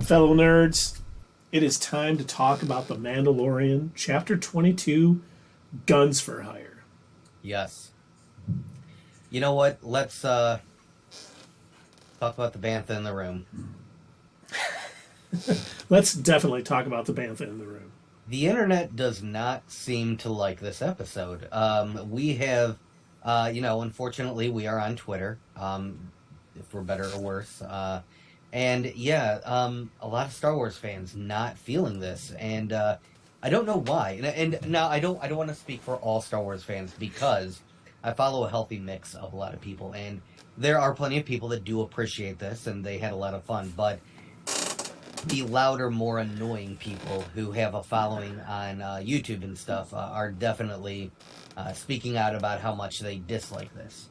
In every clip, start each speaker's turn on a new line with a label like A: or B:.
A: Fellow nerds, it is time to talk about The Mandalorian, Chapter 22, Guns for Hire.
B: Yes. You know what? Let's talk about the bantha in the room.
A: Let's definitely talk about the bantha in the room.
B: The internet does not seem to like this episode. We have, unfortunately, we are on Twitter, if we're better or worse. A lot of Star Wars fans not feeling this, and I don't know why. And now I don't want to speak for all Star Wars fans because I follow a healthy mix of a lot of people, and there are plenty of people that do appreciate this, and they had a lot of fun. But the louder, more annoying people who have a following on YouTube and stuff are definitely speaking out about how much they dislike this.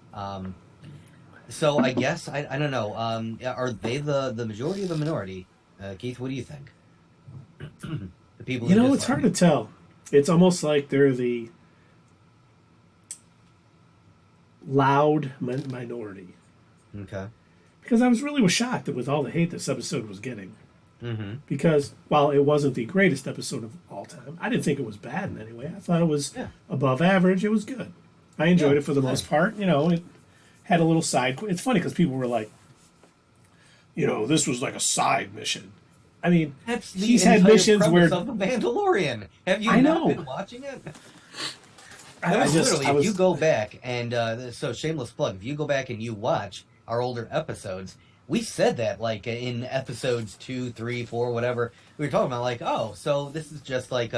B: So I guess, I don't know, are they the majority or the minority? Keith, what do you think? The people who
A: it's hard to tell. It's almost like they're the loud minority.
B: Okay.
A: Because I was really shocked that with all the hate this episode was getting.
B: Mm-hmm.
A: Because while it wasn't the greatest episode of all time, I didn't think it was bad in any way. I thought it was above average. It was good. I enjoyed it for the most part. It had a little side. It's funny because people were like, this was like a side mission. I mean, he's had missions where
B: of the Mandalorian. Have you not been watching it? If you go back and so shameless plug, if you go back and you watch our older episodes, we said that like in episodes 2, 3, 4, whatever, we were talking about like, oh, so this is just like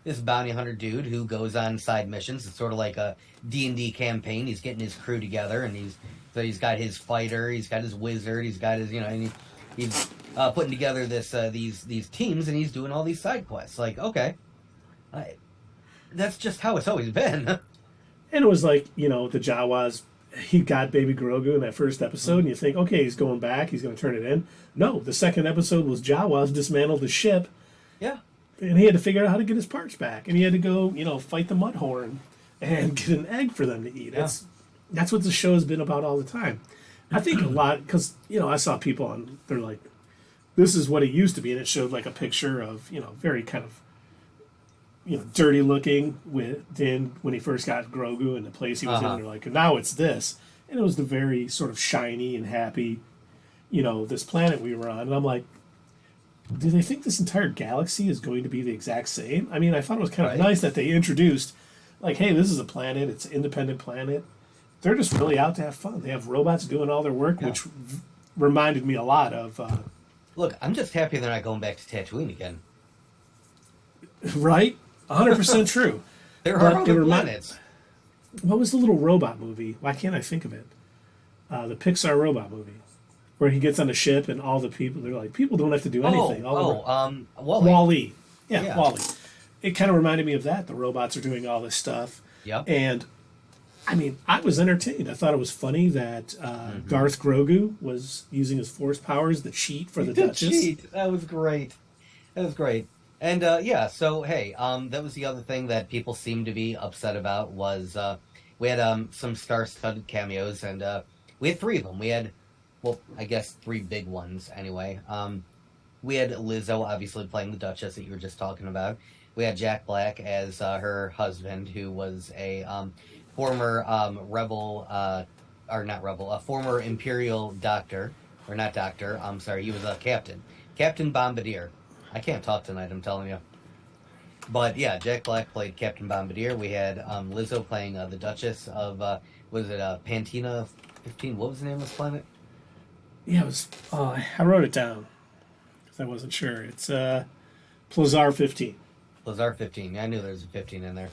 B: this bounty hunter dude who goes on side missions. It's sort of like a D&D campaign. He's getting his crew together, and he's got his fighter, he's got his wizard, he's got his and he's putting together these teams, and he's doing all these side quests. Like, okay, that's just how it's always been.
A: And it was like the Jawas. He got Baby Grogu in that first episode, and you think, okay, he's going back, he's going to turn it in. No, the second episode was Jawas dismantled the ship.
B: Yeah.
A: And he had to figure out how to get his parts back, and he had to go, fight the Mudhorn and get an egg for them to eat.
B: Yeah.
A: That's what the show has been about all the time. I think a lot, because, I saw people they're like, this is what it used to be, and it showed like a picture of, very kind of, dirty looking when he first got Grogu in the place he was in. They're like, now it's this. And it was the very sort of shiny and happy, this planet we were on. And I'm like, do they think this entire galaxy is going to be the exact same? I mean, I thought it was kind of nice that they introduced, like, hey, this is a planet. It's an independent planet. They're just really out to have fun. They have robots doing all their work, which reminded me a lot of...
B: Look, I'm just happy they're not going back to Tatooine again.
A: Right? 100% true.
B: There are other planets.
A: What was the little robot movie? Why can't I think of it? The Pixar robot movie. Where he gets on a ship and all the people, they're like, people don't have to do anything.
B: WALL-E.
A: WALL-E. Yeah, WALL-E. It kind of reminded me of that. The robots are doing all this stuff.
B: Yep.
A: And, I mean, I was entertained. I thought it was funny that Darth Grogu was using his force powers to cheat for the Duchess.
B: Cheat. That was great. And, so, hey, that was the other thing that people seemed to be upset about was we had some star-studded cameos, and we had 3 of them. We had, well, I guess 3 big ones, anyway. We had Lizzo, obviously, playing the Duchess that you were just talking about. We had Jack Black as her husband, who was a former a former Imperial doctor, or not doctor, I'm sorry, he was a captain. Captain Bombardier. I can't talk tonight, I'm telling you. But yeah, Jack Black played Captain Bombardier. We had Lizzo playing the Duchess of, was it Pantina 15? What was the name of this planet?
A: Yeah, it was, I wrote it down because I wasn't sure. It's Plazar 15.
B: Plazar 15. Yeah, I knew there was a 15 in there.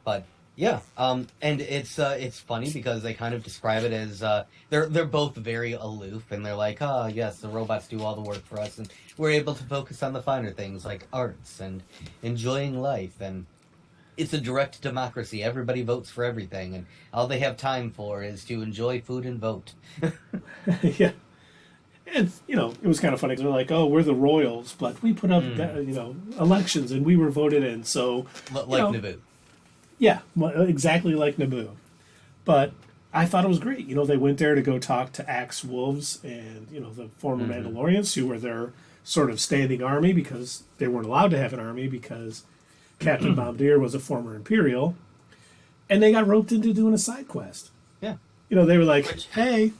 B: But yeah, and it's funny because they kind of describe it as they're both very aloof, and they're like, oh yes, the robots do all the work for us, and we're able to focus on the finer things like arts and enjoying life, and it's a direct democracy. Everybody votes for everything, and all they have time for is to enjoy food and vote.
A: Yeah. And, it was kind of funny because they're like, oh, we're the royals, but we put up, elections, and we were voted in, so...
B: Like Naboo.
A: Yeah, exactly like Naboo. But I thought it was great. They went there to go talk to Axe Wolves and, the former Mandalorians who were their sort of standing army because they weren't allowed to have an army because Captain Bombardier was a former Imperial, and they got roped into doing a side quest.
B: Yeah.
A: You know, they were like, hey,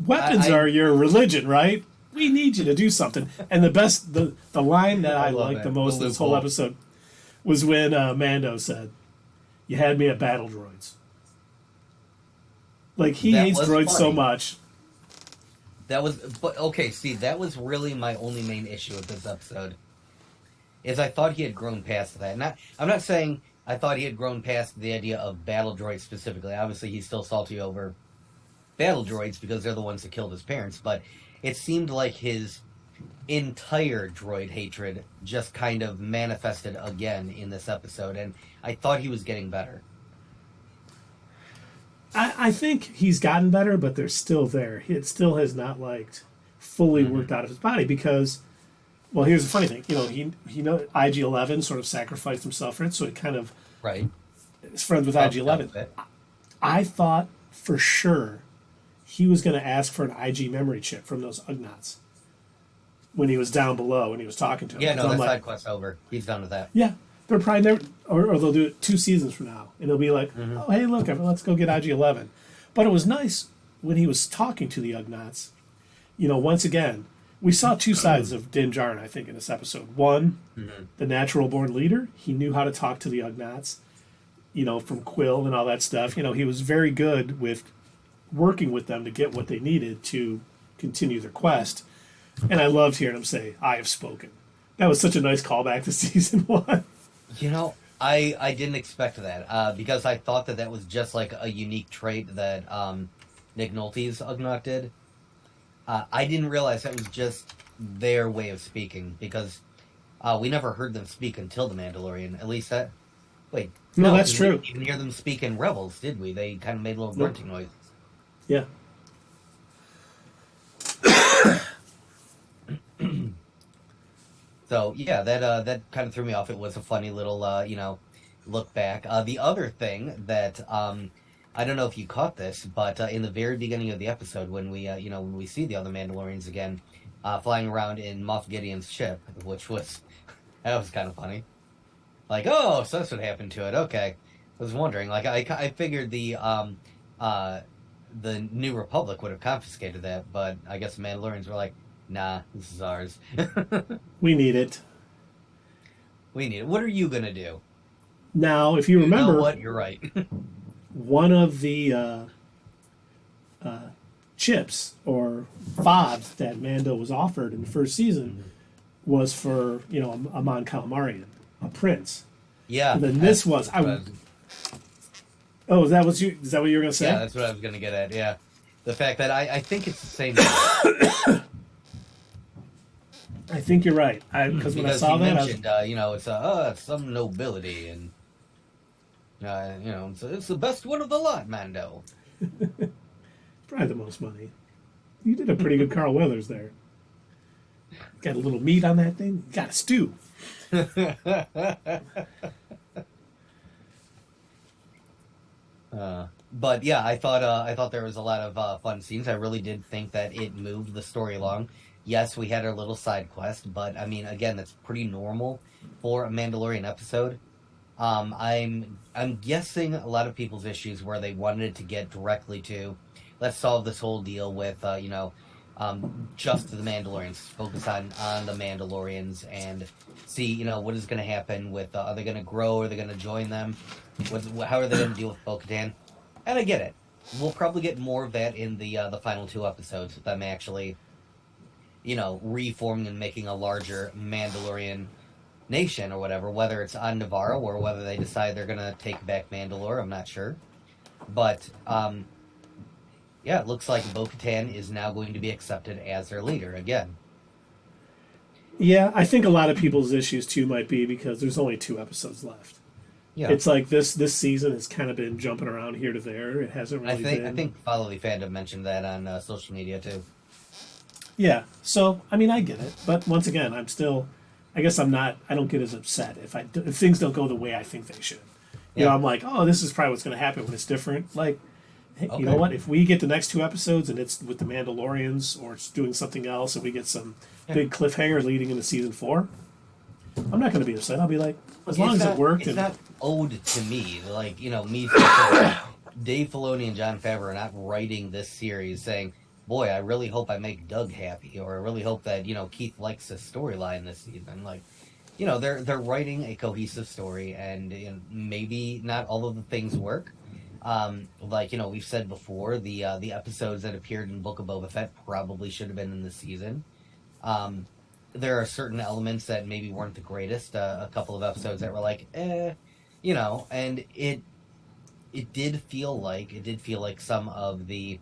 A: weapons are your religion, right? We need you to do something. And the line that I liked the most in this whole episode was when Mando said, you had me at battle droids. Like, he hates droids so much.
B: That was really my only main issue with this episode. Is I thought he had grown past that. I'm not saying I thought he had grown past the idea of battle droids specifically. Obviously, he's still salty over battle droids because they're the ones that killed his parents, but it seemed like his entire droid hatred just kind of manifested again in this episode, and I thought he was getting better.
A: I think he's gotten better, but they're still there. It still has not, like, fully worked out of his body because, well, here's the funny thing. You know, IG-11 sort of sacrificed himself for it, so it kind of is friends with IG-11. I thought for sure he was going to ask for an IG memory chip from those Ugnaughts when he was down below, when he was talking to him.
B: Yeah, no, that side quest's over. He's done with that.
A: Yeah. They're probably never, or they'll do it 2 seasons from now, and it'll be like, oh, hey, look, let's go get IG-11. But it was nice when he was talking to the Ugnaughts. You know, once again, we saw 2 sides of Din Djarin, I think, in this episode. One, the natural-born leader. He knew how to talk to the Ugnaughts, you know, from Quill and all that stuff. You know, he was very good with working with them to get what they needed to continue their quest. And I loved hearing him say, I have spoken. That was such a nice callback to season 1.
B: You know, I didn't expect that because I thought that was just like a unique trait that Nick Nolte's Ugnaught did. I didn't realize that was just their way of speaking because we never heard them speak until The Mandalorian. At least that... Wait.
A: No, that's true.
B: We didn't even hear them speak in Rebels, did we? They kind of made little grunting noises.
A: Yeah.
B: So, yeah, that kind of threw me off. It was a funny little, look back. The other thing that, I don't know if you caught this, but in the very beginning of the episode, when we see the other Mandalorians again, flying around in Moff Gideon's ship, that was kind of funny. Like, oh, so that's what happened to it. Okay. I was wondering, like, I figured the New Republic would have confiscated that, but I guess the Mandalorians were like, nah, this is ours.
A: We need it.
B: What are you going to do?
A: Now, if you remember...
B: You know what? You're right.
A: One of the chips or fobs that Mando was offered in the first season was for, a Mon Calamarian, a prince.
B: Yeah.
A: And then this was... Oh, is that what you were going to say?
B: Yeah, that's what I was going to get at, yeah. The fact that I think it's the same...
A: I think you're right. Because when I saw that,
B: mentioned, it's some nobility, and it's the best one of the lot, Mando.
A: Probably the most money. You did a pretty good Carl Weathers there. Got a little meat on that thing. Got a stew.
B: But yeah, I thought there was a lot of fun scenes. I really did think that it moved the story along. Yes, we had our little side quest, but I mean, again, that's pretty normal for a Mandalorian episode. I'm guessing a lot of people's issues where they wanted to get directly to, let's solve this whole deal with, just the Mandalorians, focus on the Mandalorians and see, what is going to happen with, are they going to grow, are they going to join them, how are they going to deal with Bo-Katan? And I get it. We'll probably get more of that in the final 2 episodes, with them actually... reforming and making a larger Mandalorian nation or whatever, whether it's on Navarro or whether they decide they're going to take back Mandalore, I'm not sure. But, it looks like Bo-Katan is now going to be accepted as their leader again.
A: Yeah, I think a lot of people's issues, too, might be because there's only 2 episodes left. Yeah. It's like this season has kind of been jumping around here to there. It hasn't really been...
B: I think Follow the Fandom mentioned that on social media, too.
A: Yeah, so, I mean, I get it. But once again, I don't get as upset if things don't go the way I think they should. You know, I'm like, oh, this is probably what's going to happen when it's different. Like, Hey,
B: Okay.
A: you know what? If we get the next 2 episodes and it's with the Mandalorians or it's doing something else and we get some big cliffhanger leading into season 4, I'm not going to be upset. I'll be like, as long as it worked.
B: It's not owed to me. Like, me, Dave Filoni and Jon Favreau are not writing this series saying, boy, I really hope I make Doug happy, or I really hope that, Keith likes this storyline this season. Like, they're writing a cohesive story, and maybe not all of the things work. We've said before, the episodes that appeared in Book of Boba Fett probably should have been in this season. There are certain elements that maybe weren't the greatest. A couple of episodes that were like, and it did feel like some of the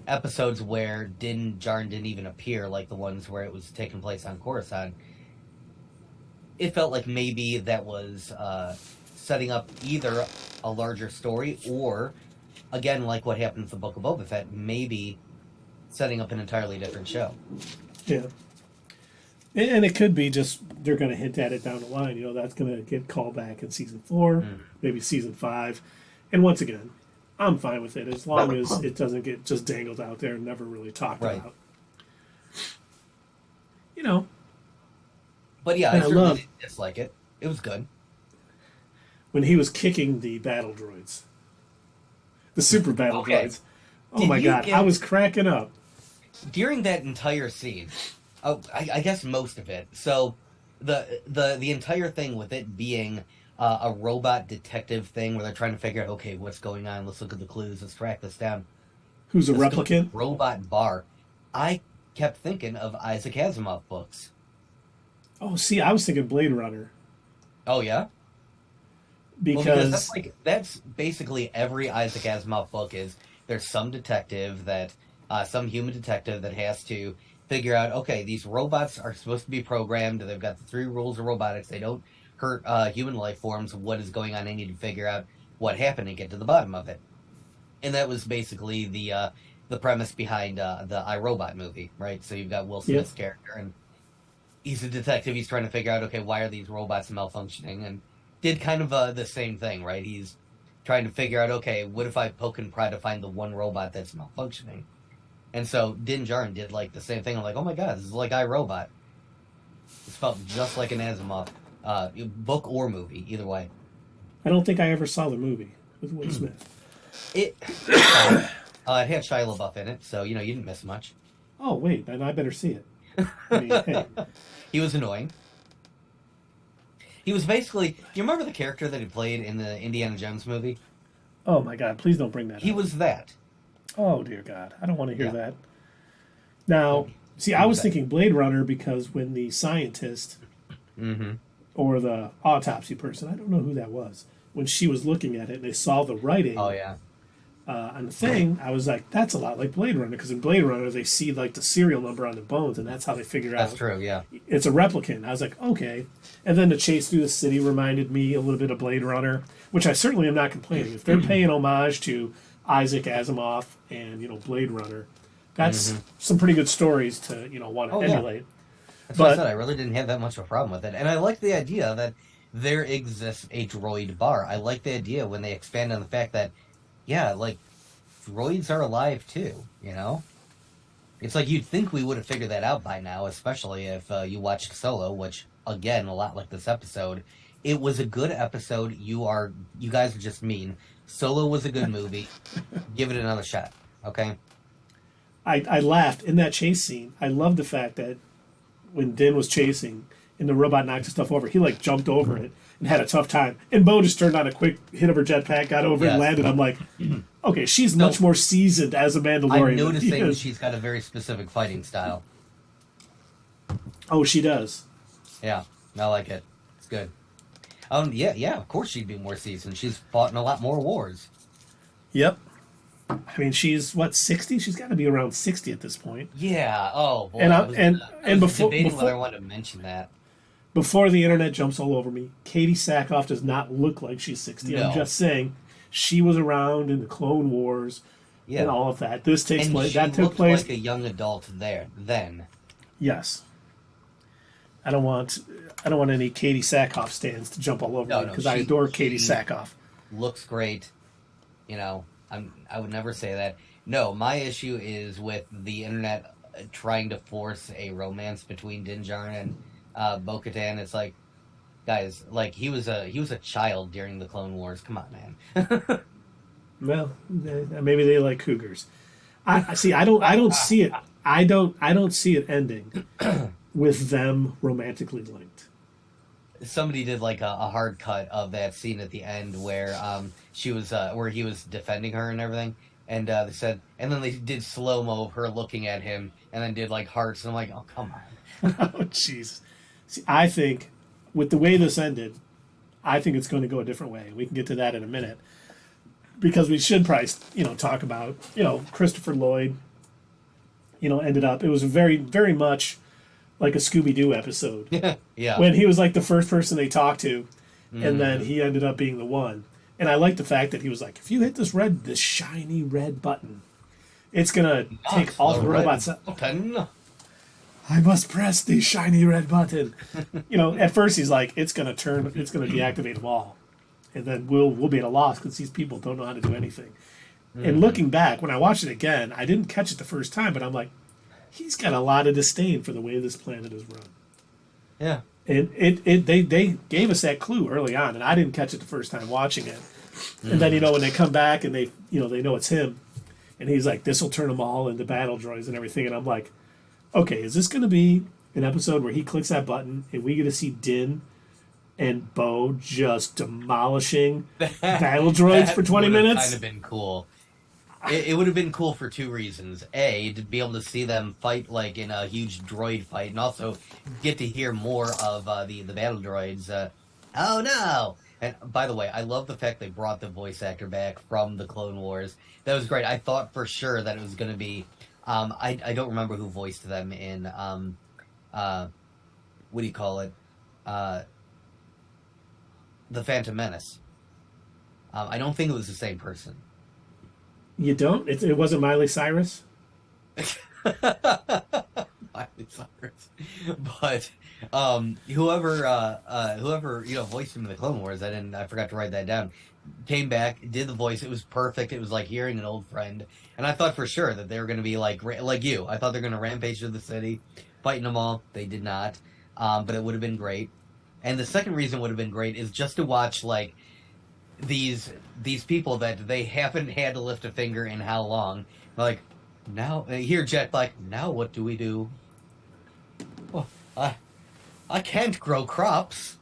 B: episodes where Din Djarin didn't even appear, like the ones where it was taking place on Coruscant. It felt like maybe that was setting up either a larger story or, again, like what happened with the Book of Boba Fett, maybe setting up an entirely different show.
A: Yeah. And it could be just they're going to hint at it down the line. That's going to get called back in season 4, maybe season 5. And once again, I'm fine with it as long as it doesn't get just dangled out there and never really talked about.
B: But yeah, I certainly didn't dislike it. It was good.
A: When he was kicking the battle droids, the super battle droids. Oh my God, I was cracking up.
B: During that entire scene, I guess most of it. So the entire thing with it being a robot detective thing where they're trying to figure out, okay, what's going on? Let's look at the clues. Let's track this down.
A: Who's a replicant?
B: Robot bar. I kept thinking of Isaac Asimov books.
A: Oh, see, I was thinking Blade Runner.
B: Oh yeah. Because that's basically every Isaac Asimov book is. There's some detective some human detective that has to figure out, okay, these robots are supposed to be programmed. They've got the 3 rules of robotics. They don't hurt human life forms. What is going on? I need to figure out what happened and get to the bottom of it. And that was basically the premise behind the iRobot movie, right? So you've got Will Smith's character, and he's a detective. He's trying to figure out, okay, why are these robots malfunctioning? And did kind of the same thing, right? He's trying to figure out, okay, what if I poke and pry to find the one robot that's malfunctioning? And so Din Djarin did like the same thing. I'm like, oh my God, this is like iRobot. This felt just like an Asimov book or movie, either way.
A: I don't think I ever saw the movie with Will Smith.
B: It had Shia LaBeouf in it, so you didn't miss much.
A: Oh wait, then I better see it. I mean, hey.
B: He was annoying. He was basically. You remember the character that he played in the Indiana Jones movie?
A: Oh my God! Please don't bring that up.
B: He was that.
A: Oh dear God! I don't want to hear that. Now, see, I was thinking Blade Runner because when the scientist or the autopsy person, I don't know who that was, when she was looking at it and they saw the writing.
B: Oh yeah.
A: On the thing, I was like, that's a lot like Blade Runner, because in Blade Runner they see like the serial number on the bones, and that's how they figure out.
B: That's true, yeah.
A: It's a replicant. I was like, okay. And then the chase through the city reminded me a little bit of Blade Runner, which I certainly am not complaining. If they're paying homage to Isaac Asimov and Blade Runner, that's some pretty good stories to want to emulate.
B: Yeah. That's what I said. I really didn't have that much of a problem with it, and I like the idea that there exists a droid bar. I like the idea when they expand on the fact that. Yeah, like, droids are alive, too, It's like you'd think we would have figured that out by now, especially if you watched Solo, which, again, a lot like this episode. It was a good episode. You guys are just mean. Solo was a good movie. Give it another shot, okay?
A: I laughed in that chase scene. I loved the fact that when Din was chasing and the robot knocked his stuff over, he, jumped over it and had a tough time. And Bo just turned on a quick hit of her jetpack, got over it, and landed. I'm like, okay, she's much more seasoned as a Mandalorian.
B: I'm noticing she's got a very specific fighting style.
A: Oh, she does.
B: Yeah, I like it. It's good. Yeah, of course she'd be more seasoned. She's fought in a lot more wars.
A: Yep. I mean, she's, 60? She's got to be around 60 at this point.
B: Yeah, oh, boy.
A: And
B: I was debating whether I wanted to mention that.
A: Before the internet jumps all over me, Katie Sackhoff does not look like she's 60. No. I'm just saying, she was around in the Clone Wars and all of that. This takes place. That took place.
B: Like a young adult then.
A: Yes. I don't want any Katie Sackhoff stands to jump all over me because I adore Katie Sackhoff.
B: Looks great, I would never say that. No, my issue is with the internet trying to force a romance between Din Djarin and Bo-Katan. It's like, guys, like he was a child during the Clone Wars. Come on, man.
A: Well, maybe they like cougars. I see. I don't see it. I don't see it ending with them romantically linked.
B: Somebody did like a hard cut of that scene at the end where she was where he was defending her and everything, and they said, and then they did slow mo of her looking at him, and then did like hearts, and I'm like, oh come on.
A: Oh jeez. See, I think with the way this ended, I think it's going to go a different way. We can get to that in a minute because we should probably talk about Christopher Lloyd. Ended up it was very very much like a Scooby-Doo episode.
B: Yeah.
A: When he was like the first person they talked to, and then he ended up being the one. And I like the fact that he was like, if you hit this shiny red button, it's gonna take all the robots out. I must press the shiny red button. At first he's like, it's gonna deactivate them all. And then we'll be at a loss because these people don't know how to do anything. And looking back, when I watched it again, I didn't catch it the first time, but I'm like, he's got a lot of disdain for the way this planet is run.
B: Yeah.
A: And they gave us that clue early on, and I didn't catch it the first time watching it. And then when they come back and they know it's him, and he's like, this will turn them all into battle droids and everything, and I'm like, okay, is this going to be an episode where he clicks that button and we get to see Din and Bo just demolishing battle droids for 20 minutes?
B: Kind of been cool. It would have been cool for two reasons. A, to be able to see them fight like in a huge droid fight, and also get to hear more of the battle droids. Oh no! And by the way, I love the fact they brought the voice actor back from the Clone Wars. That was great. I thought for sure that it was going to be. I don't remember who voiced them in. What do you call it? The Phantom Menace. I don't think it was the same person.
A: You don't? It wasn't Miley Cyrus?
B: Miley Cyrus. But whoever voiced him in the Clone Wars, I forgot to write that down, came back, did the voice. It was perfect. It was like hearing an old friend. And I thought for sure that they were going to be like you. I thought they were going to rampage through the city, fighting them all. They did not. But it would have been great. And the second reason would have been great is just to watch like these people that they haven't had to lift a finger in how long. Like, now, here Jet, like, now what do we do? Well, I can't grow crops.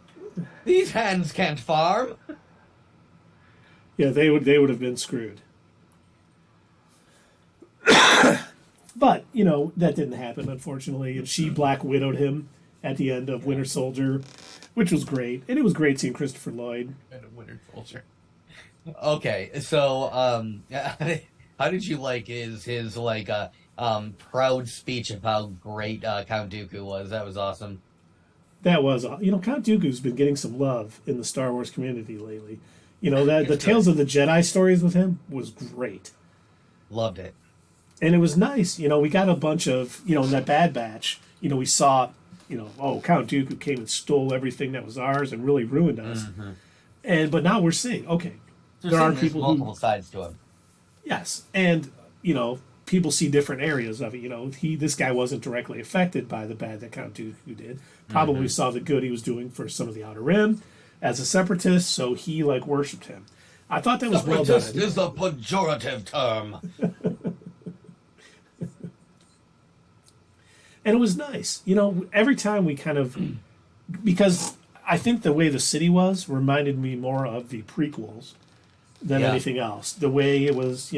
B: These hands can't farm.
A: Yeah, they would have been screwed. But, that didn't happen, unfortunately. And she Black Widowed him at the end of Winter Soldier, which was great. And it was great seeing Christopher Lloyd.
B: Winter Soldier. Okay, so how did you like his like proud speech of how great Count Dooku was? That was awesome.
A: That was Count Dooku's been getting some love in the Star Wars community lately. The Tales of the Jedi stories with him was great.
B: Loved it.
A: And it was nice. We got a bunch of in that Bad Batch. We saw Count Dooku came and stole everything that was ours and really ruined us. Mm-hmm. But now we're seeing there are people
B: multiple sides to him.
A: Yes, and people see different areas of it. This guy wasn't directly affected by the bad that Count Dooku did. Probably saw the good he was doing for some of the Outer Rim as a separatist, so he worshipped him. I thought that was well done.
B: Separatist is a pejorative term.
A: And it was nice. Every time we kind of because I think the way the city was reminded me more of the prequels than anything else. The way it was,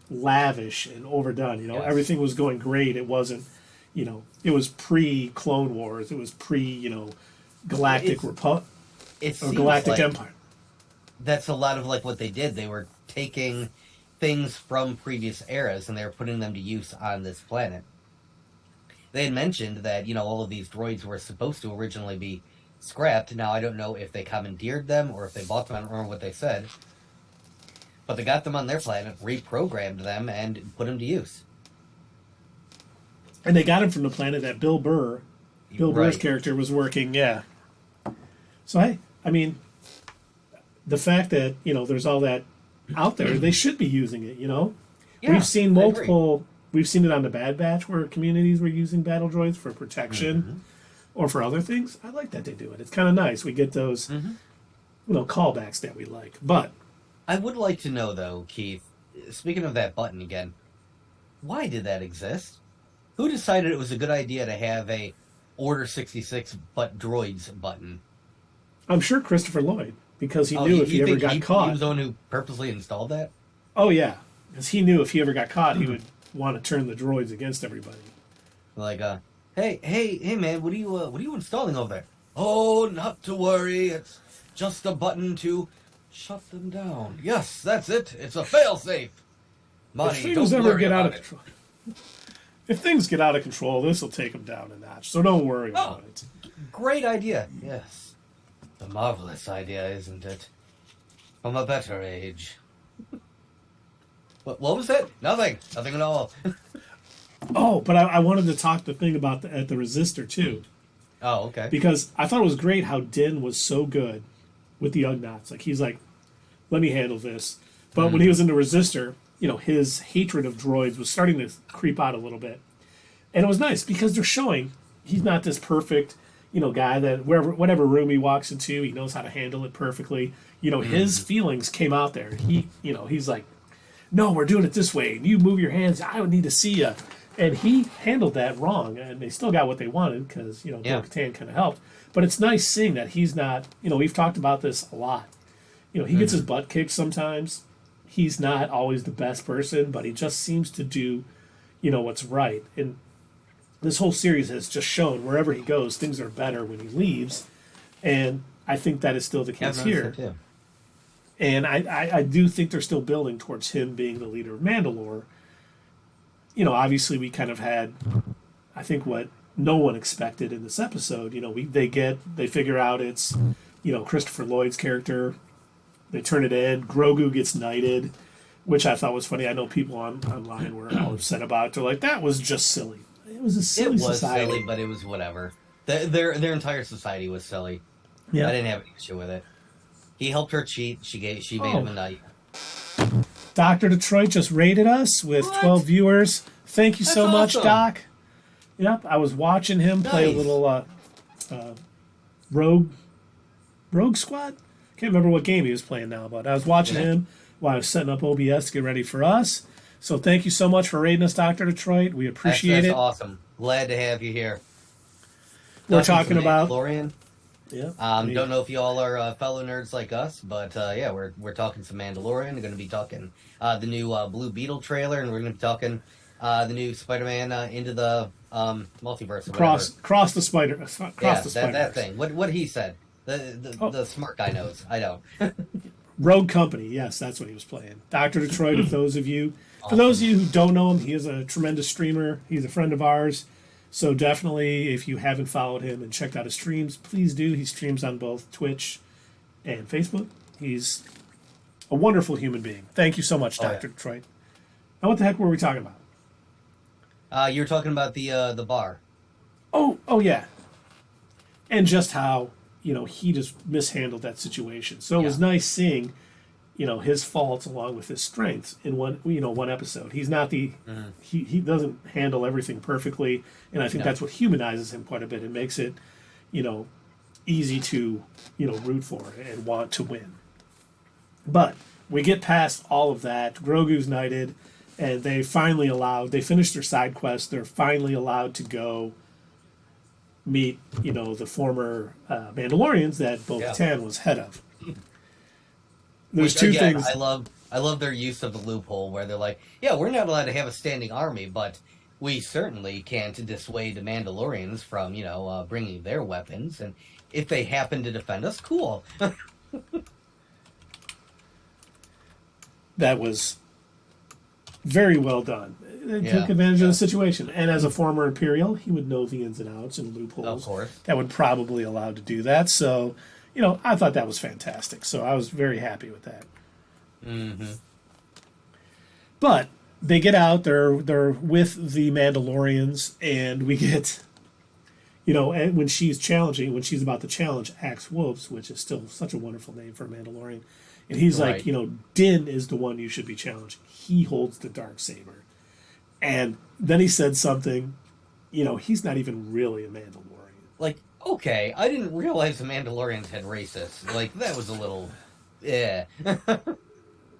A: lavish and overdone. Yes. Everything was going great. It wasn't, it was pre-Clone Wars. It was Galactic Republic or Galactic Empire.
B: That's a lot of what they did. They were taking things from previous eras and they were putting them to use on this planet. They had mentioned that, all of these droids were supposed to originally be scrapped. Now, I don't know if they commandeered them or if they bought them. I don't remember what they said. But they got them on their planet, reprogrammed them, and put them to use.
A: And they got them from the planet that Bill Burr's character was working, yeah. So, I mean, the fact that, there's all that out there, they should be using it, you know?
B: Yeah,
A: We've seen
B: I agree.
A: multiple, we've seen it on the Bad Batch where communities were using battle droids for protection or for other things. I like that they do it. It's kind of nice. We get those, callbacks that we like. But
B: I would like to know, though, Keith, speaking of that button again, why did that exist? Who decided it was a good idea to have a Order 66 but droids button?
A: I'm sure Christopher Lloyd, because he knew if he ever got caught.
B: He was the one who purposely installed that?
A: Oh, yeah. Because he knew if he ever got caught, he would want to turn the droids against everybody.
B: Like, hey, man, what are you installing over there? Oh, not to worry. It's just a button to shut them down. Yes, that's it. It's a failsafe. Monty,
A: if things ever get out of control, if things get out of control, this will take them down a notch. So don't worry about it.
B: Great idea. Yes, a marvelous idea, isn't it? From a better age. What was that? Nothing at all.
A: Oh, but I wanted to talk the thing about at the resistor too.
B: Oh, okay.
A: Because I thought it was great how Din was so good with the Ugnaughts. Like, he's like, let me handle this. But when he was in the resistor, his hatred of droids was starting to creep out a little bit. And it was nice because they're showing he's not this perfect, guy that whatever room he walks into, he knows how to handle it perfectly. His feelings came out there. He's like, no, we're doing it this way. You move your hands. I would need to see you. And he handled that wrong. And they still got what they wanted because, Bo-Katan kind of helped. But it's nice seeing that he's not, we've talked about this a lot. He gets his butt kicked sometimes. He's not always the best person, but he just seems to do, what's right. And this whole series has just shown wherever he goes, things are better when he leaves. And I think that is still the case here. And I do think they're still building towards him being the leader of Mandalore. Obviously we kind of had, I think, what no one expected in this episode. They figure out it's, Christopher Lloyd's character. They turn it in. Grogu gets knighted, which I thought was funny. I know people online were all upset about it. They're like, that was just silly. It was a silly society.
B: It was silly, but it was whatever. Their entire society was silly. Yeah. I didn't have an issue with it. He helped her cheat. She made him a knight.
A: Dr. Detroit just rated us with 12 viewers. Thank you so much, Doc. Yep, I was watching him play a little Rogue Squad. Can't remember what game he was playing now, but I was watching him while I was setting up OBS to get ready for us. So thank you so much for rating us, Dr. Detroit. We appreciate it.
B: That's awesome. Glad to have you here.
A: We're talking about
B: Mandalorian.
A: Yeah.
B: Don't know if you all are fellow nerds like us, but we're talking some Mandalorian. We're going to be talking the new Blue Beetle trailer, and we're going to be talking the new Spider-Man Into the Multiverse. Or
A: cross the spider. The Spider-Verse.
B: That thing. What he said. The smart guy knows. I don't.
A: Rogue Company. Yes, that's what he was playing. Dr. Detroit. For those of you who don't know him, he is a tremendous streamer. He's a friend of ours. So definitely, if you haven't followed him and checked out his streams, please do. He streams on both Twitch and Facebook. He's a wonderful human being. Thank you so much, Dr. Detroit. Now, what the heck were we talking about?
B: You were talking about the bar.
A: Oh yeah. And just how, he just mishandled that situation. So it was nice seeing, his faults along with his strengths in one episode. He's not he doesn't handle everything perfectly, and I think that's what humanizes him quite a bit. It makes it, easy to, root for and want to win. But we get past all of that. Grogu's knighted, and they finished their side quest. They're finally allowed to go meet, the former Mandalorians that Bo-Katan was head of. There's two things.
B: I love their use of the loophole where they're like, yeah, we're not allowed to have a standing army, but we certainly can't dissuade the Mandalorians from, bringing their weapons. And if they happen to defend us, cool.
A: That was very well done. They took advantage of the situation. And as a former Imperial, he would know the ins and outs and loopholes.
B: Of course.
A: That would probably allow to do that. So, I thought that was fantastic. So I was very happy with that.
B: Mm-hmm.
A: But they get out. They're with the Mandalorians, and we get, and when she's about to challenge Axe Wolves, which is still such a wonderful name for a Mandalorian, And he's like,
B: Right.
A: you know, Din is the one you should be challenging. He holds the dark saber. And then he said something, you know, he's not even really a Mandalorian.
B: Like, okay, I didn't realize the Mandalorians had racists. Like, that was a little, yeah. He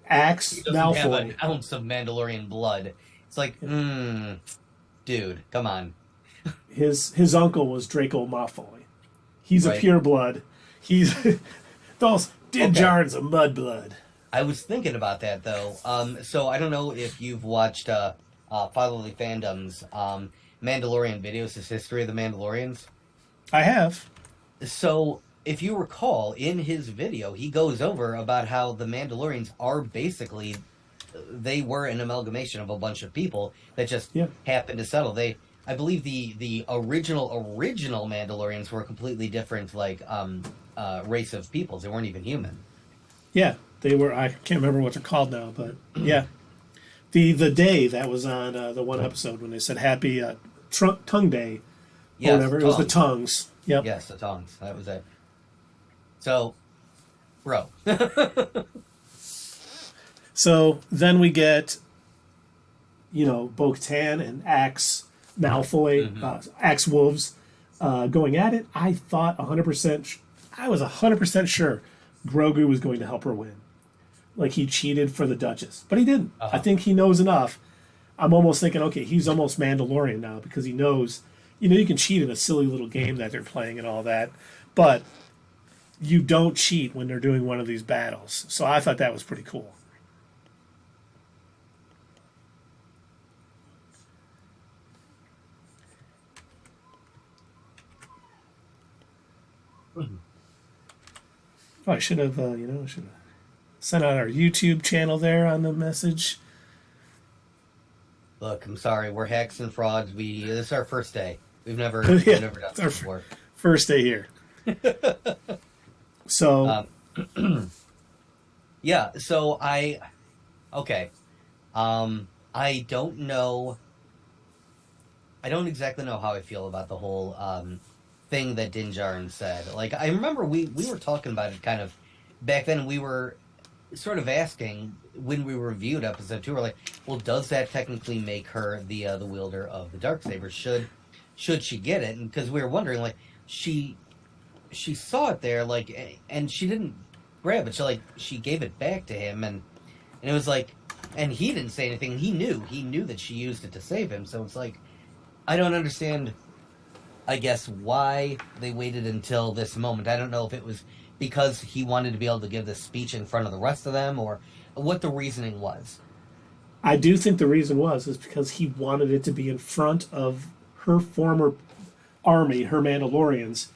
A: Axe
B: doesn't have an
A: Malfoy.
B: ounce of Mandalorian blood. It's like, dude, come on.
A: His uncle was Draco Malfoy. He's a
B: Right.
A: pure blood. He's those Din
B: Okay.
A: Djarin's a mudblood.
B: I was thinking about that though. So I don't know if you've watched Fatherly Fandom's Mandalorian videos, his history of the Mandalorians.
A: I have.
B: So if you recall, in his video, he goes over about how the Mandalorians are basically they were an amalgamation of a bunch of people that just
A: Yeah.
B: happened to settle. I believe the original Mandalorians were a completely different race of peoples. They weren't even human.
A: Yeah. They were. I can't remember what they're called now, but yeah. The day that was on the one episode when they said Happy Tongue Day or
B: Yes,
A: whatever. It was the tongues. Yep.
B: Yes, the tongues. That was it. So, bro.
A: So then we get, you know, Bo-Katan and Axe Malfoy, Axe Wolves going at it. I thought 100%, I was 100% sure Grogu was going to help her win. Like he cheated for the Duchess, but he didn't. I think he knows enough. I'm almost thinking, okay, he's almost Mandalorian now because he knows, you know, you can cheat in a silly little game that they're playing and all that, but you don't cheat when they're doing one of these battles. So I thought that was pretty cool. Oh, I should have, should have sent out our YouTube channel there on the message.
B: Look, I'm sorry. We're hacks and frauds. This is our first day. We've never,
A: Yeah,
B: we've never done
A: it's our
B: this before.
A: First day here. So,
B: Yeah. So okay. I don't know. I don't exactly know how I feel about the whole thing that Din Djarin said. Like, I remember we were talking about it kind of back then. We were sort of asking when we reviewed episode 2. We're like, well, does that technically make her the wielder of the darksaber? Should she get it? And because we were wondering, like, she saw it there, like, and she didn't grab it. She gave it back to him, and it was like, and he didn't say anything. He knew that she used it to save him. So it's like, I don't understand, I guess, why they waited until this moment. I don't know if it was because he wanted to be able to give this speech in front of the rest of them, or what the reasoning was.
A: I do think the reason is because he wanted it to be in front of her former army, her Mandalorians.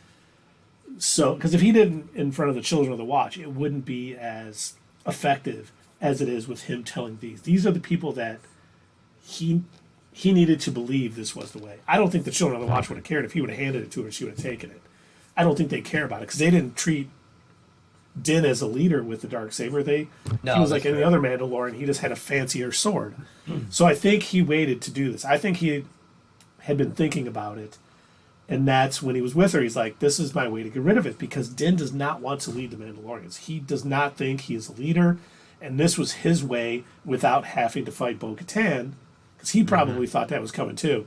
A: So, because if he did it in front of the Children of the Watch, it wouldn't be as effective as it is with him telling these. These are the people that he needed to believe this was the way. I don't think the Children of the Watch would have cared if he would have handed it to her. She would have taken it. I don't think they care about it because they didn't treat Din as a leader with the darksaber. He was like any other Mandalorian. He just had a fancier sword. So I think he waited to do this. I think he had been thinking about it, and that's when he was with her. He's like, "This is my way to get rid of it," because Din does not want to lead the Mandalorians. He does not think he is a leader, and this was his way without having to fight Bo-Katan, because he probably thought that was coming too,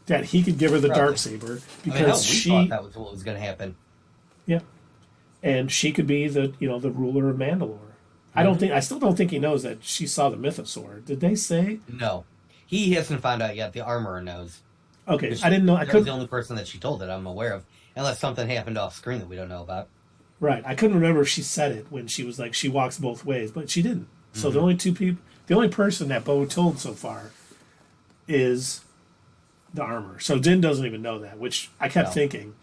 A: that he could give her the darksaber because
B: we thought that was what was going to happen.
A: Yeah. And she could be the ruler of Mandalore. I still don't think he knows that she saw the mythosaur. Did they say?
B: No, he hasn't found out yet. The armorer knows.
A: Okay, I didn't know. I
B: That was
A: couldn't.
B: the only person that she told that I'm aware of, unless something happened off screen that we don't know about.
A: Right, I couldn't remember if she said it when she was like she walks both ways, but she didn't. So the only person that Bo told so far is the armor. So Din doesn't even know that, which I kept thinking.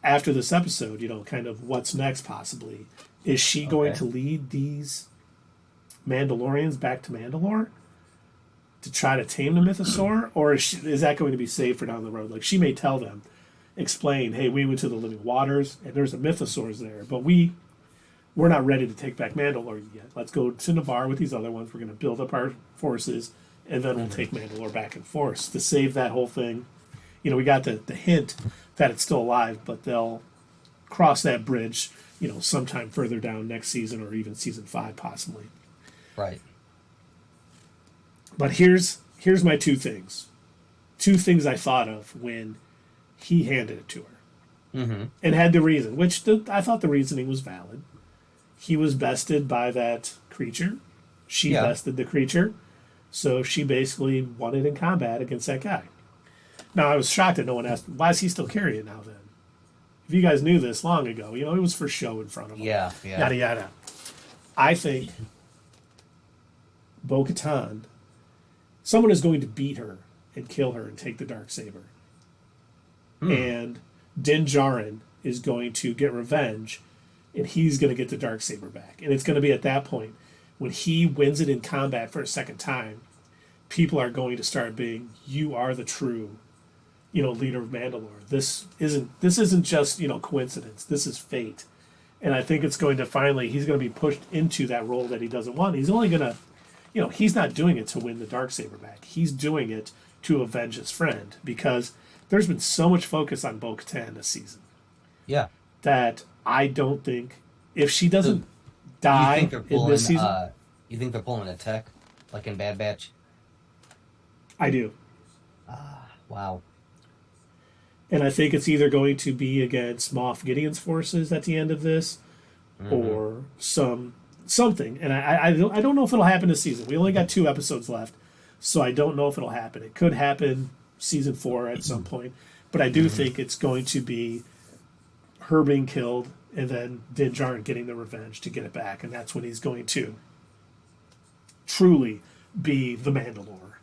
A: After this episode, kind of what's next possibly. Is she going to lead these Mandalorians back to Mandalore to try to tame the mythosaur? Or is that going to be saved for down the road? Like, she may tell them, explain, hey, we went to the living waters and there's a mythosaurs there, but we're not ready to take back Mandalore yet. Let's go to Navarre with these other ones. We're going to build up our forces, and then we'll take Mandalore back in force to save that whole thing. We got the hint that it's still alive, but they'll cross that bridge sometime further down next season or even season 5 possibly.
B: Right.
A: But here's my two things. Two things I thought of when he handed it to her.
B: Mm-hmm.
A: And had the reason, which I thought the reasoning was valid. He was bested by that creature. She bested the creature. So she basically won it in combat against that guy. Now, I was shocked that no one asked, why is he still carrying it now then? If you guys knew this long ago, it was for show in front of him.
B: Yeah.
A: Yada, yada. I think Bo-Katan, someone is going to beat her and kill her and take the Darksaber. And Din Djarin is going to get revenge, and he's going to get the Darksaber back. And it's going to be at that point, when he wins it in combat for a second time, people are going to start being, you are the true, leader of Mandalore. This isn't just, coincidence. This is fate. And I think it's going to he's going to be pushed into that role that he doesn't want. He's only going to, he's not doing it to win the Darksaber back. He's doing it to avenge his friend, because there's been so much focus on Bo-Katan this season.
B: Yeah.
A: That I don't think, if she doesn't die in this season.
B: You think they're pulling a Tech, like in Bad Batch?
A: I do.
B: Wow.
A: And I think it's either going to be against Moff Gideon's forces at the end of this, or something. And I don't know if it'll happen this season. We only got 2 episodes left, so I don't know if it'll happen. It could happen season 4 at some point, but I do think it's going to be her being killed and then Din Djarin getting the revenge to get it back, and that's when he's going to truly be the Mandalore.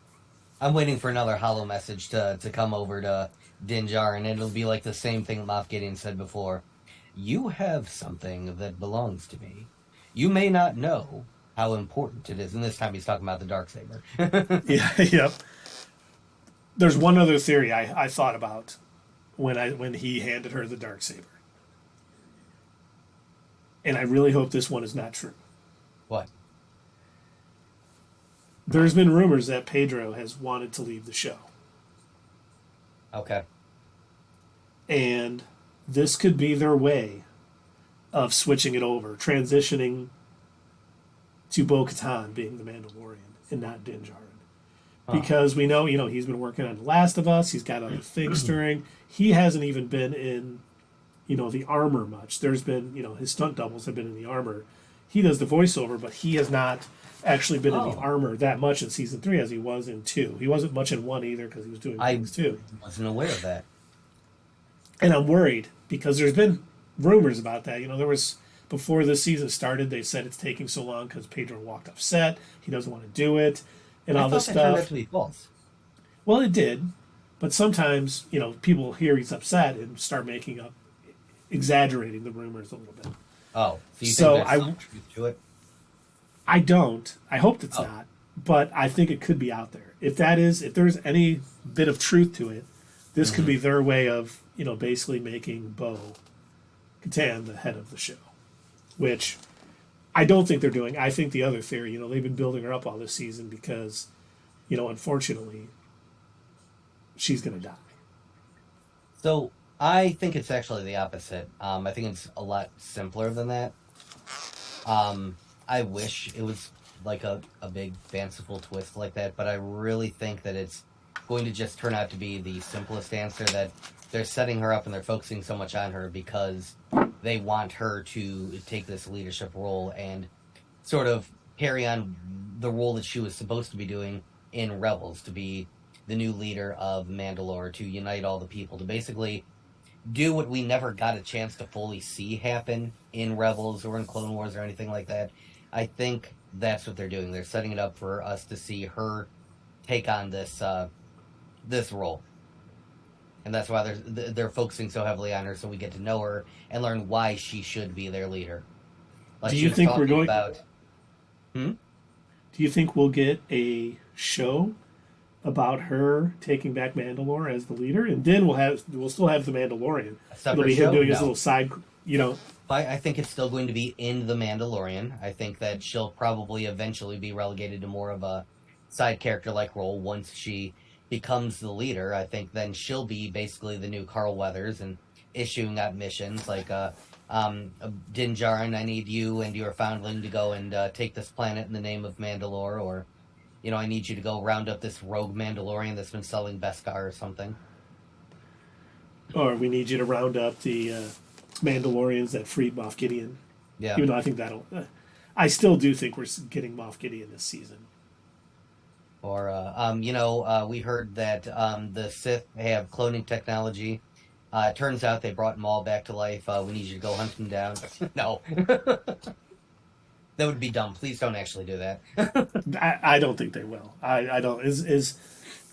B: I'm waiting for another hollow message to come over to Din Djarin, and it'll be like the same thing Moff Gideon said before. You have something that belongs to me. You may not know how important it is. And this time he's talking about the Darksaber.
A: Yep. There's one other theory I thought about when he handed her the Darksaber. And I really hope this one is not true.
B: What?
A: There's been rumors that Pedro has wanted to leave the show.
B: Okay.
A: And this could be their way of switching it over, transitioning to Bo-Katan being the Mandalorian and not Din Djarin. Because we know, he's been working on The Last of Us. He's got other things stirring. He hasn't even been in, the armor much. There's been, his stunt doubles have been in the armor. He does the voiceover, but he has not actually been in the armor that much in season 3 as he was in 2. He wasn't much in 1 either because he was doing things too.
B: I wasn't aware of that.
A: And I'm worried because there's been rumors about that. There was, before this season started, they said it's taking so long because Pedro walked off set. He doesn't want to do it and all this stuff.
B: Turned out to be false.
A: Well, it did. But sometimes, people hear he's upset and start exaggerating the rumors a little bit.
B: Oh, so you think there's some truth to it?
A: I don't. I hope it's not. But I think it could be out there. If there's any bit of truth to it, this could be their way of, basically making Bo-Katan the head of the show. Which I don't think they're doing. I think the other theory, they've been building her up all this season because, unfortunately, she's going to die.
B: So I think it's actually the opposite. I think it's a lot simpler than that. I wish it was like a big fanciful twist like that, but I really think that it's going to just turn out to be the simplest answer, that they're setting her up and they're focusing so much on her because they want her to take this leadership role and sort of carry on the role that she was supposed to be doing in Rebels, to be the new leader of Mandalore, to unite all the people, to basically do what we never got a chance to fully see happen in Rebels or in Clone Wars or anything like that. I think that's what they're doing. They're setting it up for us to see her take on this role. And that's why they're focusing so heavily on her, so we get to know her and learn why she should be their leader. Like,
A: do you think we're going
B: about?
A: Do you think we'll get a show about her taking back Mandalore as the leader, and then we'll still have the Mandalorian? It'll be him doing his little side,
B: I think it's still going to be in the Mandalorian. I think that she'll probably eventually be relegated to more of a side character-like role once she becomes the leader. I think then she'll be basically the new Carl Weathers and issuing out missions like Din Djarin, I need you and your foundling to go and take this planet in the name of Mandalore, or, I need you to go round up this rogue Mandalorian that's been selling Beskar or something.
A: Or we need you to round up the Mandalorians that freed Moff Gideon.
B: Yeah.
A: Even though I think that'll... I still do think we're getting Moff Gideon this season.
B: Or, we heard that the Sith have cloning technology. It turns out they brought them all back to life. We need you to go hunt them down. No. That would be dumb. Please don't actually do that.
A: I don't think they will. I don't... As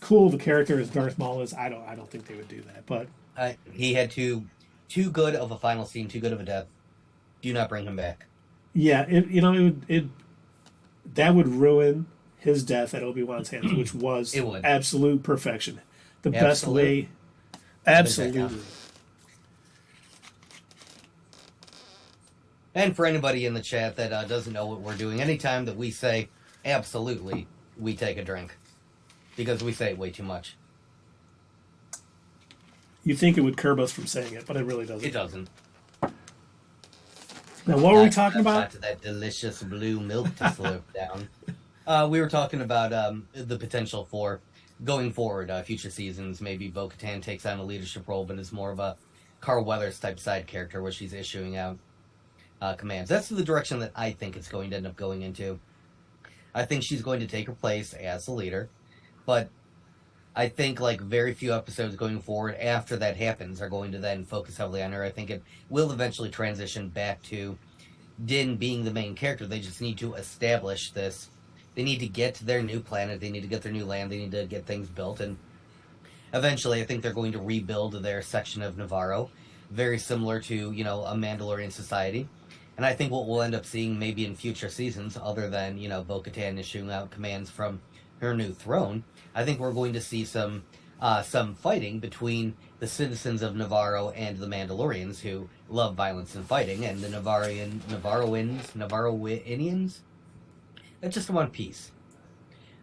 A: cool the character as Darth Maul is, I don't think they would do that. But
B: he had too good of a final scene, too good of a death. Do not bring him back.
A: Yeah, that would ruin his death at Obi-Wan's hands, which was absolute perfection. The best way. Absolutely.
B: And for anybody in the chat that doesn't know what we're doing, anytime that we say absolutely, we take a drink. Because we say it way too much.
A: You think it would curb us from saying it, but it really doesn't.
B: It doesn't.
A: Now, what were we talking about?
B: That delicious blue milk to slurp down. We were talking about the potential for going forward, future seasons. Maybe Bo-Katan takes on a leadership role, but is more of a Carl Weathers type side character where she's issuing out commands. That's the direction that I think it's going to end up going into. I think she's going to take her place as the leader, but I think very few episodes going forward after that happens are going to then focus heavily on her. I think it will eventually transition back to Din being the main character. They just need to establish this. They need to get to their new planet. They need to get their new land. They need to get things built. And eventually I think they're going to rebuild their section of Navarro, very similar to, a Mandalorian society. And I think what we'll end up seeing maybe in future seasons, other than, Bo-Katan issuing out commands from her new throne, I think we're going to see some fighting between the citizens of Navarro and the Mandalorians, who love violence and fighting, and the Navarroanians, that just want peace.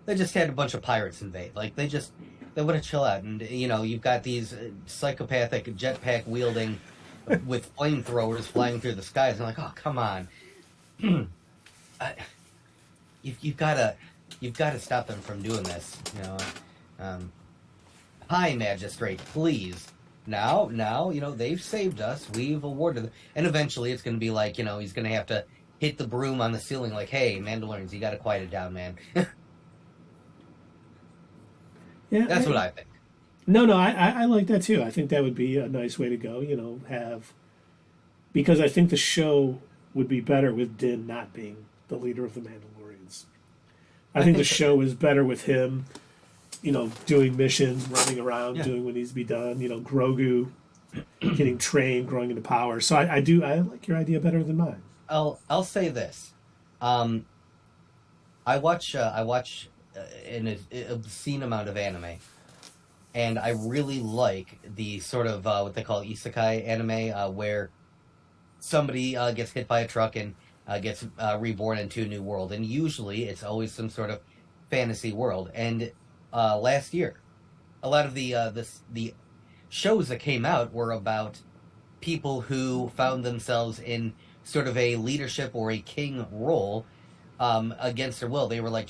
B: They just had a bunch of pirates invade. They want to chill out. And, you've got these psychopathic jetpack wielding with flamethrowers flying through the skies. And oh, come on. You've got to stop them from doing this. Hi, Magistrate, please. Now, they've saved us. We've awarded them. And eventually it's going to be he's going to have to hit the broom on the ceiling hey, Mandalorians, you got to quiet it down, man.
A: Yeah,
B: That's what I think.
A: No, I like that too. I think that would be a nice way to go, because I think the show would be better with Din not being the leader of the Mandalorians. I think the show is better with him, doing missions, running around, doing what needs to be done, Grogu getting trained, growing into power. So I like your idea better than mine.
B: I'll say this. I watch an obscene amount of anime, and I really like the sort of what they call isekai anime, where somebody gets hit by a truck and gets reborn into a new world, and usually it's always some sort of fantasy world. And last year, a lot of the shows that came out were about people who found themselves in sort of a leadership or a king role against their will. They were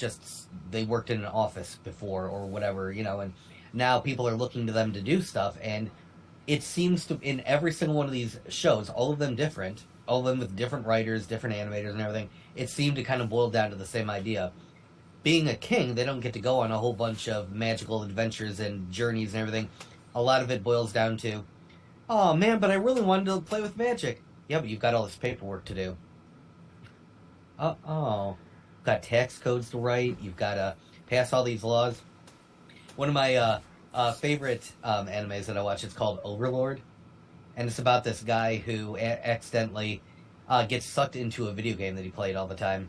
B: they worked in an office before or whatever, and now people are looking to them to do stuff. And it seems to, in every single one of these shows, all of them different, all of them with different writers, different animators and everything, it seemed to kind of boil down to the same idea. Being a king, they don't get to go on a whole bunch of magical adventures and journeys and everything. A lot of it boils down to, oh man, but I really wanted to play with magic. Yeah, but you've got all this paperwork to do. You've got tax codes to write. You've got to pass all these laws. One of my favorite animes that I watch is called Overlord, and it's about this guy who accidentally gets sucked into a video game that he played all the time,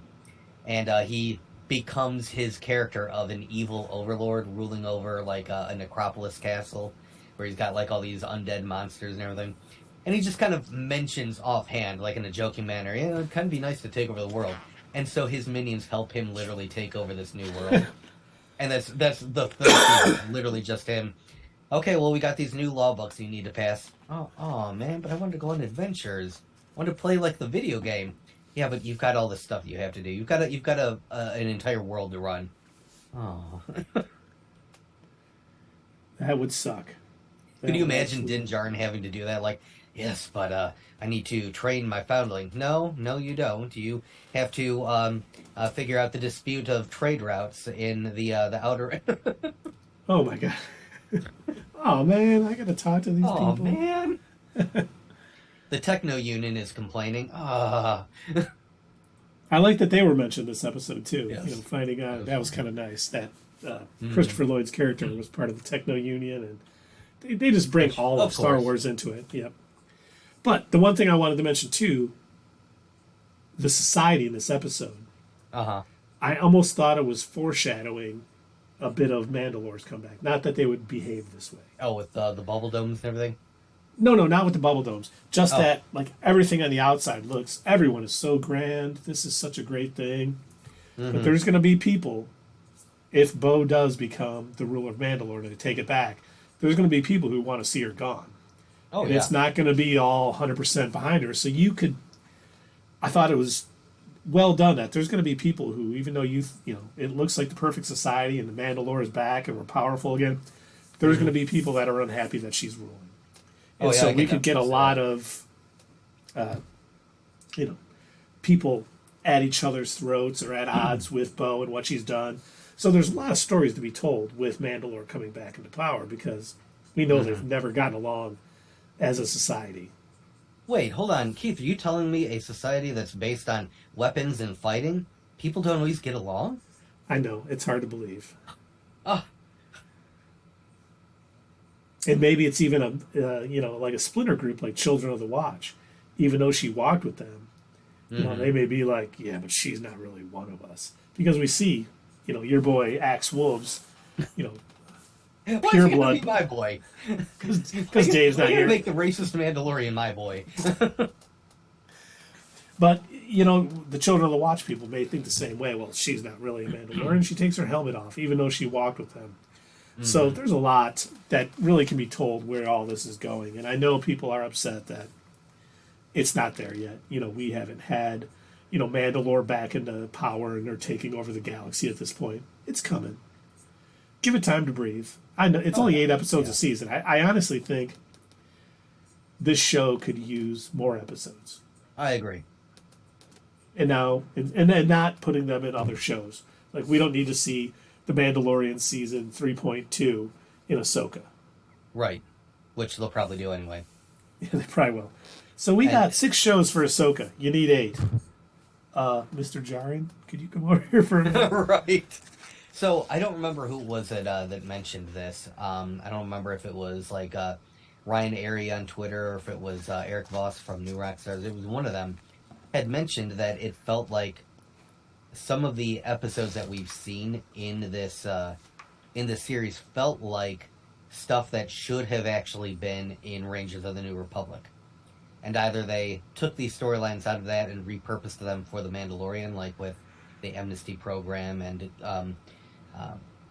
B: and he becomes his character of an evil overlord ruling over a necropolis castle where he's got all these undead monsters and everything. And he just kind of mentions offhand, in a joking manner, it'd kind of be nice to take over the world. And so his minions help him literally take over this new world. And that's the third season, literally just him. Okay, well, we got these new law books you need to pass. Oh man, but I wanted to go on adventures. Want to play like the video game? Yeah, but you've got all this stuff you have to do. You've got an entire world to run. Oh,
A: That would suck.
B: could
A: That
B: you
A: would
B: imagine
A: absolutely.
B: Din Djarin having to do that? Like, yes, but I need to train my foundling. No, no, you don't. You have to figure out the dispute of trade routes in the outer.
A: Oh my god. Oh man, I gotta talk to these
B: Oh
A: people.
B: man, the Techno Union is complaining. Ah,
A: I like that they were mentioned this episode too. You know,
B: yes,
A: finding
B: that
A: out
B: was
A: that was
B: fun.
A: kind of nice that
B: Hmm.
A: Christopher Lloyd's character was part of the Techno Union, and they just bring
B: Which,
A: all of
B: of
A: Star
B: course,
A: Wars into it. Yep. But the one thing I wanted to mention too, the society in this episode,
B: uh huh.
A: I almost thought it was foreshadowing a bit of Mandalore's comeback. Not that they would behave this way.
B: Oh, with the bubble domes and everything.
A: No, no, not with the bubble domes. Just
B: Oh,
A: that, like, everything on the outside looks, everyone is so grand. This is such a great thing. But
B: mm-hmm.
A: there's going to be people, if Bo does become the ruler of Mandalore and they take it back, there's going to be people who want to see her gone.
B: Oh
A: And
B: yeah.
A: it's not going to be all 100% behind her. So you could, I thought it was well done that there's going to be people who, even though you know, it looks like the perfect society and the Mandalore is back and we're powerful again, there's going
B: Mm-hmm.
A: to be people that are unhappy that she's ruling.
B: Oh
A: And
B: yeah,
A: so
B: I
A: we
B: can
A: could get a
B: definitely see
A: lot
B: that.
A: of, you know, people at each other's throats or at odds with Bo and what she's done. So there's a lot of stories to be told with Mandalore coming back into power because we know
B: Mm-hmm.
A: they've never gotten along as a society.
B: Wait, hold on, Keith. Are you telling me a society that's based on weapons and fighting, people don't always get along?
A: I know it's hard to believe,
B: Ah,
A: and maybe it's even a you know, like a splinter group like Children of the Watch. Even though she walked with them, you know,
B: mm-hmm.
A: they may be like, yeah, but she's not really one of us because we see, you know, your boy Axe Wolves, you know,
B: Why's
A: pure
B: he gonna be
A: blood
B: my boy?
A: because Dave's
B: Why
A: not
B: you gonna
A: here.
B: make the racist Mandalorian my boy?
A: But you know, the Children of the Watch people may think the same way. Well, she's not really a Mandalorian. She takes her helmet off, even though she walked with them. So
B: Mm-hmm.
A: there's a lot that really can be told where all this is going. And I know people are upset that it's not there yet. You know, we haven't had, you know, Mandalore back into power and they're taking over the galaxy at this point. It's coming. Give it time to breathe. I know it's
B: Oh
A: only
B: yeah,
A: 8 episodes
B: yeah.
A: a season. I honestly think this show could use more episodes.
B: I agree.
A: And now and then not putting them in other shows. Like we don't need to see the Mandalorian season 3.2 in Ahsoka.
B: Right, which they'll probably do anyway.
A: Yeah, they probably will. So we
B: And
A: got 6 shows for Ahsoka. You need 8. Mr. Jarin, could you come over here for a minute?
B: right. So I don't remember who was it that mentioned this. I don't remember if it was like Ryan Airy on Twitter or if it was Eric Voss from New Rockstars. It was one of them had mentioned that it felt like some of the episodes that we've seen in this series felt like stuff that should have actually been in Rangers of the New Republic. And either they took these storylines out of that and repurposed them for the Mandalorian, like with the amnesty program and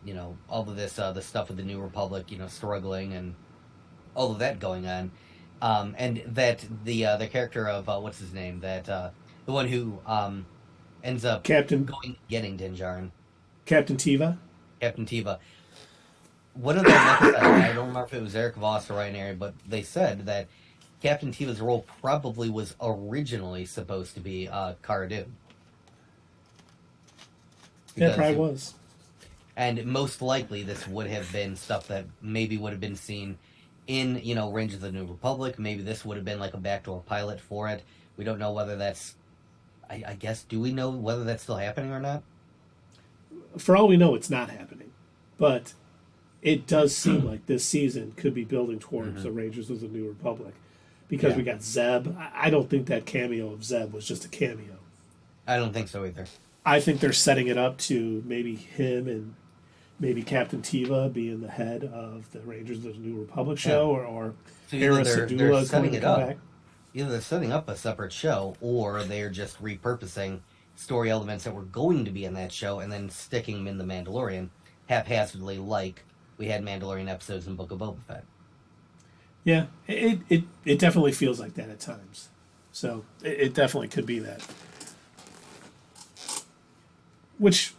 B: you know, all of this the stuff with the New Republic, you know, struggling and all of that going on, and that the character of what's his name, that the one who ends up
A: Captain
B: going getting Din Djarin,
A: Captain Tiva.
B: Captain Tiva. One of them said, I don't remember if it was Eric Voss or Ryan Airy, but they said that Captain Tiva's role probably was originally supposed to be Cara Dune.
A: Yeah, probably was.
B: And most likely this would have been stuff that maybe would have been seen in, you know, Rangers of the New Republic. Maybe this would have been like a backdoor pilot for it. We don't know whether that's, I guess, do we know whether that's still happening or not?
A: For all we know, it's not happening. But it does seem like this season could be building towards the Rangers of the New Republic. Because
B: Yeah.
A: we got Zeb. I don't think that cameo of Zeb was just a cameo.
B: I don't think so either.
A: I think they're setting it up to maybe him and maybe Captain Tiva being the head of the Rangers of the New Republic show, or
B: So
A: Hera
B: either
A: Syndulla
B: they're
A: is going
B: setting
A: to
B: it
A: come
B: up,
A: back.
B: either they're setting up a separate show, or they're just repurposing story elements that were going to be in that show and then sticking them in the Mandalorian haphazardly, like we had Mandalorian episodes in Book of Boba Fett.
A: Yeah, it definitely feels like that at times. So it definitely could be that. Which,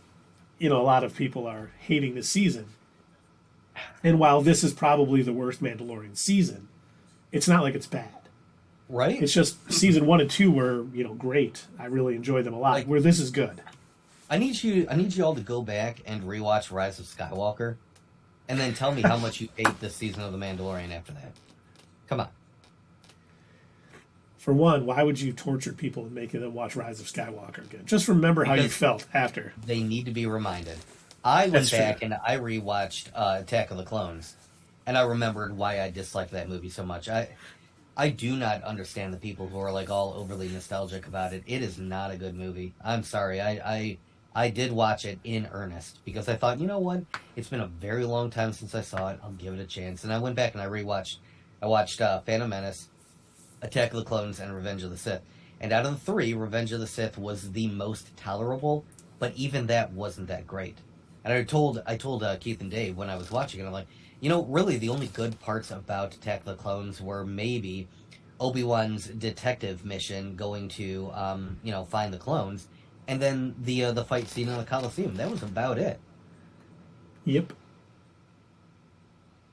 A: a lot of people are hating this season. And while this is probably the worst Mandalorian season, it's not like it's bad.
B: Right?
A: It's just season 1 and 2 were, great. I really enjoyed them a lot. Where this is good.
B: I need you all to go back and rewatch Rise of Skywalker, and then tell me how much you hate this season of The Mandalorian after that. Come on.
A: For one, why would you torture people and making them watch Rise of Skywalker again? Just remember how you felt after.
B: They need to be reminded. I went back and I rewatched Attack of the Clones, and I remembered why I disliked that movie so much. I do not understand the people who are like all overly nostalgic about it. It is not a good movie. I'm sorry. I did watch it in earnest because I thought, you know what? It's been a very long time since I saw it. I'll give it a chance. And I went back and I rewatched. I watched Phantom Menace, Attack of the Clones, and Revenge of the Sith. And out of the three, Revenge of the Sith was the most tolerable, but even that wasn't that great. And I told Keith and Dave when I was watching it, I'm like, really the only good parts about Attack of the Clones were maybe Obi-Wan's detective mission going to, find the clones, and then the fight scene in the Coliseum. That was about it.
A: Yep.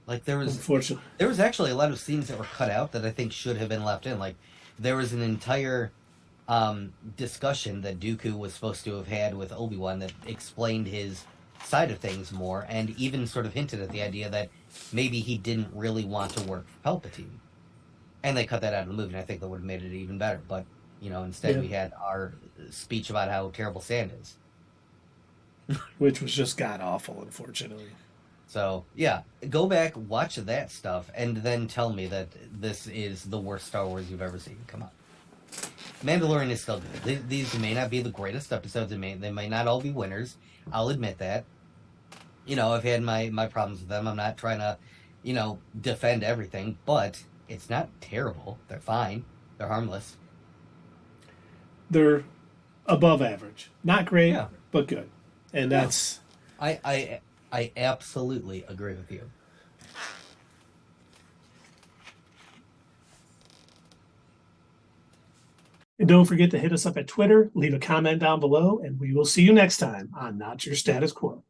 B: Like there was actually a lot of scenes that were cut out that I think should have been left in. Like there was an entire discussion that Dooku was supposed to have had with Obi-Wan that explained his side of things more, and even sort of hinted at the idea that maybe he didn't really want to work for Palpatine. And they cut that out of the movie, and I think that would have made it even better. But, instead we had our speech about how terrible sand is.
A: Which was just god-awful, unfortunately.
B: So, yeah, go back, watch that stuff, and then tell me that this is the worst Star Wars you've ever seen. Come on. Mandalorian is still good. These may not be the greatest episodes. They may not all be winners. I'll admit that. I've had my problems with them. I'm not trying to, defend everything, but it's not terrible. They're fine. They're harmless.
A: They're above average. Not great, but good. And that's...
B: I absolutely agree with you.
A: And don't forget to hit us up at Twitter, leave a comment down below, and we will see you next time on Not Your Status Quo.